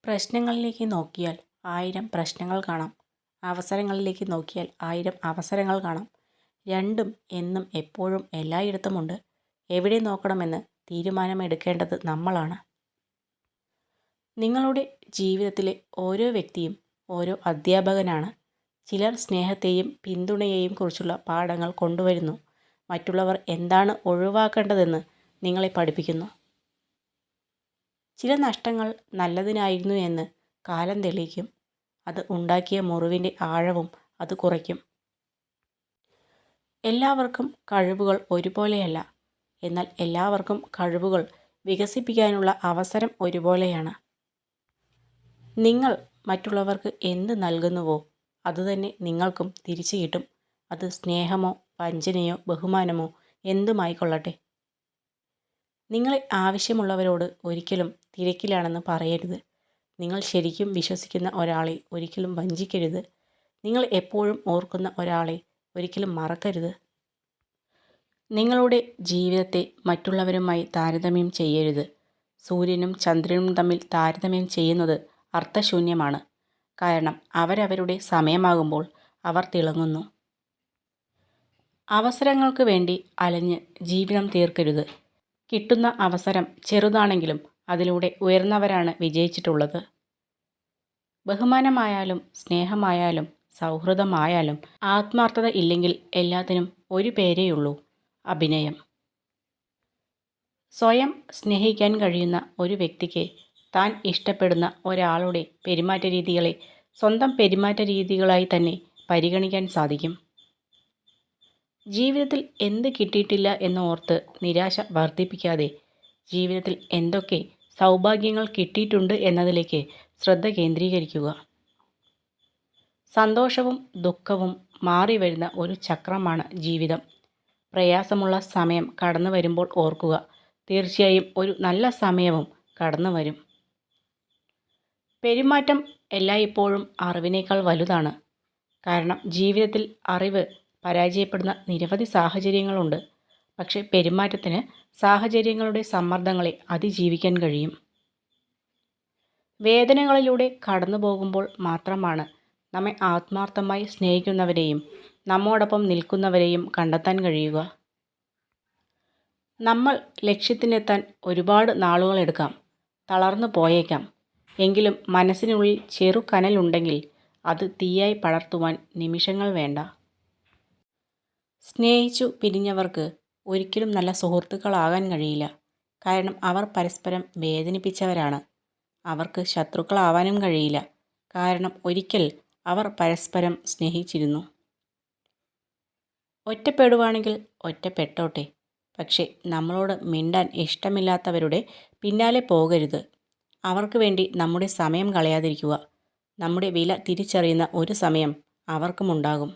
പ്രശ്നങ്ങളിലേക്ക് നോക്കിയാൽ 1000 പ്രശ്നങ്ങൾ കാണാം. അവസരങ്ങളിലേക്ക് നോക്കിയാൽ 1000 അവസരങ്ങൾ കാണാം. രണ്ടും എന്നും എപ്പോഴും എല്ലായിടത്തുമുണ്ട്. എവിടെ നോക്കണമെന്ന് തീരുമാനമെടുക്കേണ്ടത് നമ്മളാണ്. നിങ്ങളുടെ ജീവിതത്തിലെ ഓരോ വ്യക്തിയും ഓരോ അധ്യാപകനാണ്. ചിലർ സ്നേഹത്തെയും പിന്തുണയെയും കുറിച്ചുള്ള പാഠങ്ങൾ കൊണ്ടുവരുന്നു. മറ്റുള്ളവർ എന്താണ് ഒഴിവാക്കേണ്ടതെന്ന് നിങ്ങളെ പഠിപ്പിക്കുന്നു. ചില നഷ്ടങ്ങൾ നല്ലതിനായിരുന്നു എന്ന് കാലം തെളിയിക്കും. അത് ഉണ്ടാക്കിയ മുറിവിൻ്റെ ആഴവും അത് കുറയ്ക്കും. എല്ലാവർക്കും കഴിവുകൾ ഒരുപോലെയല്ല. എന്നാൽ എല്ലാവർക്കും കഴിവുകൾ വികസിപ്പിക്കാനുള്ള അവസരം ഒരുപോലെയാണ്. നിങ്ങൾ മറ്റുള്ളവർക്ക് എന്ത് നൽകുന്നുവോ അതുതന്നെ നിങ്ങൾക്കും തിരിച്ചു കിട്ടും. അത് സ്നേഹമോ വഞ്ചനയോ ബഹുമാനമോ എന്തുമായിക്കൊള്ളട്ടെ. നിങ്ങളെ ആവശ്യമുള്ളവരോട് ഒരിക്കലും തിരക്കിലാണെന്ന് പറയരുത്. നിങ്ങൾ ശരിക്കും വിശ്വസിക്കുന്ന ഒരാളെ ഒരിക്കലും വഞ്ചിക്കരുത്. നിങ്ങൾ എപ്പോഴും ഓർക്കുന്ന ഒരാളെ ഒരിക്കലും മറക്കരുത്. നിങ്ങളുടെ ജീവിതത്തെ മറ്റുള്ളവരുമായി താരതമ്യം ചെയ്യരുത്. സൂര്യനും ചന്ദ്രനും തമ്മിൽ താരതമ്യം ചെയ്യുന്നത് അർത്ഥശൂന്യമാണ്. കാരണം അവരവരുടെ സമയമാകുമ്പോൾ അവർ തിളങ്ങുന്നു. അവസരങ്ങൾക്ക് വേണ്ടി അലഞ്ഞ് ജീവിതം തീർക്കരുത്. കിട്ടുന്ന അവസരം ചെറുതാണെങ്കിലും അതിലൂടെ ഉയർന്നവരാണ് വിജയിച്ചിട്ടുള്ളത്. ബഹുമാനമായാലും സ്നേഹമായാലും സൗഹൃദമായാലും ആത്മാർത്ഥത ഇല്ലെങ്കിൽ എല്ലാത്തിനും ഒരു പേരേയുള്ളൂ: അഭിനയം. സ്വയം സ്നേഹിക്കാൻ കഴിയുന്ന ഒരു വ്യക്തിക്ക് താൻ ഇഷ്ടപ്പെടുന്ന ഒരാളുടെ പെരുമാറ്റ രീതികളെ സ്വന്തം പെരുമാറ്റ രീതികളായി തന്നെ പരിഗണിക്കാൻ സാധിക്കും. ജീവിതത്തിൽ എന്ത് കിട്ടിയിട്ടില്ല എന്നോർത്ത് നിരാശ വർദ്ധിപ്പിക്കാതെ ജീവിതത്തിൽ എന്തൊക്കെ സൗഭാഗ്യങ്ങൾ കിട്ടിയിട്ടുണ്ട് എന്നതിലേക്ക് ശ്രദ്ധ കേന്ദ്രീകരിക്കുക. സന്തോഷവും ദുഃഖവും മാറി വരുന്ന ഒരു ചക്രമാണ് ജീവിതം. പ്രയാസമുള്ള സമയം കടന്നു വരുമ്പോൾ ഓർക്കുക, തീർച്ചയായും ഒരു നല്ല സമയവും കടന്നു വരും. പെരുമാറ്റം എല്ലായ്പ്പോഴും അറിവിനേക്കാൾ വലുതാണ്. കാരണം ജീവിതത്തിൽ അറിവ് പരാജയപ്പെടുന്ന നിരവധി സാഹചര്യങ്ങളുണ്ട്. പക്ഷേ പെരുമാറ്റത്തിന് സാഹചര്യങ്ങളുടെ സമ്മർദ്ദങ്ങളെ അതിജീവിക്കാൻ കഴിയും. വേദനകളിലൂടെ കടന്നു പോകുമ്പോൾ മാത്രമാണ് നമ്മെ ആത്മാർത്ഥമായി സ്നേഹിക്കുന്നവരെയും നമ്മോടൊപ്പം നിൽക്കുന്നവരെയും കണ്ടെത്താൻ കഴിയുക. നമ്മൾ ലക്ഷ്യത്തിനെത്താൻ ഒരുപാട് നാളുകളെടുക്കാം, തളർന്നു പോയേക്കാം. എങ്കിലും മനസ്സിനുള്ളിൽ ചെറുകനലുണ്ടെങ്കിൽ അത് തീയായി പടർത്തുവാൻ നിമിഷങ്ങൾ വേണ്ട. സ്നേഹിച്ചു പിരിഞ്ഞവർക്ക് ഒരിക്കലും നല്ല സുഹൃത്തുക്കളാകാൻ കഴിയില്ല. കാരണം അവർ പരസ്പരം വേദനിപ്പിച്ചവരാണ്. അവർക്ക് ശത്രുക്കളാവാനും കഴിയില്ല. കാരണം ഒരിക്കൽ അവർ പരസ്പരം സ്നേഹിച്ചിരുന്നു. ഒറ്റപ്പെടുവാണെങ്കിൽ ഒറ്റപ്പെട്ടോട്ടെ. പക്ഷേ നമ്മളോട് മിണ്ടാൻ ഇഷ്ടമില്ലാത്തവരുടെ പിന്നാലെ പോകരുത്. അവർക്ക് വേണ്ടി നമ്മുടെ സമയം കളയാതിരിക്കുക. നമ്മുടെ വില തിരിച്ചറിയുന്ന ഒരു സമയം അവർക്കുമുണ്ടാകും.